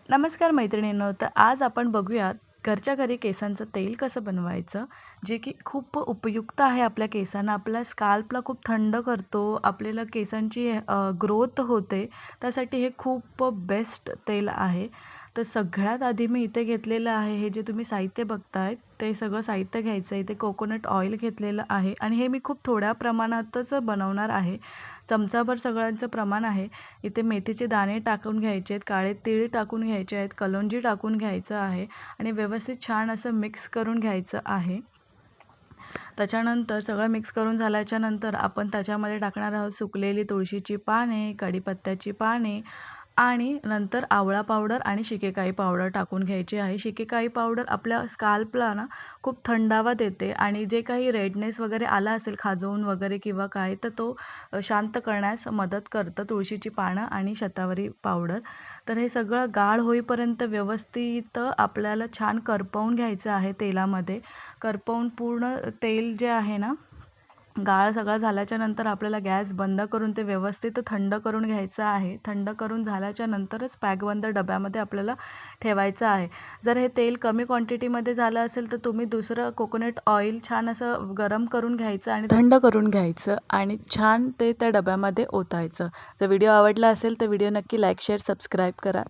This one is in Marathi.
नमस्कार मैत्रिणींनो, तर आज आपण बघूयात घरच्या घरी केसांचं तेल कसं बनवायचं, जे की खूप उपयुक्त आहे आपल्या केसांना. आपल्या स्काल्पला खूप थंड करतो, आपल्याला केसांची ग्रोथ होते. त्यासाठी हे खूप बेस्ट तेल आहे. तर सगळ्यात आधी मी इथे घेतलेलं आहे, हे जे तुम्ही साहित्य बघताय, ते सगळं साहित्य घ्यायचं आहे. इथे कोकोनट ऑइल घेतलेलं आहे आणि हे मी खूप थोड्या प्रमाणातच बनवणार आहे. चमचाभर सगळ्यांचं प्रमाण आहे. इथे मेथीचे दाणे टाकून घ्यायचे आहेत, काळे तीळ टाकून घ्यायचे आहेत, कलौंजी टाकून घ्यायचं आहे आणि व्यवस्थित छान असं मिक्स करून घ्यायचं आहे. त्याच्यानंतर सगळं मिक्स करून झाल्याच्यानंतर आपण त्याच्यामध्ये टाकणार आहोत सुकलेली तुळशीची पाने, कढीपत्त्याची पाने आणि नंतर आवळा पावडर आणि शिकेकाई पावडर टाकून घ्यायची आहे. शिकेकाई पावडर आपल्या स्काल्पला ना खूप थंडावा देते आणि जे काही रेडनेस वगैरे आला असेल खाजवून वगैरे किंवा काय, तर तो शांत करण्यास मदत करतं तुळशीची पानं आणि शतावरी पावडर. तर हे सगळं गाढ होईपर्यंत व्यवस्थित आपल्याला छान करपवून घ्यायचं आहे तेलामध्ये. करपवून पूर्ण तेल जे आहे ना, गाळ सगळा झाल्याच्या नंतर आपल्याला गॅस बंद करून ते व्यवस्थित थंड करून घ्यायचं आहे. थंड करून झाल्याच्या नंतरच पॅकबंद डब्यामध्ये आपल्याला ठेवायचं आहे. जर हे तेल कमी क्वांटिटीमध्ये झालं असेल तर तुम्ही दुसरं कोकोनट ऑइल छान असं गरम करून घ्यायचं आणि थंड करून घ्यायचं आणि छान ते त्या डब्यामध्ये ओतायचं. जर व्हिडिओ आवडला असेल तर व्हिडिओ नक्की लाईक, शेअर, सबस्क्राईब करा.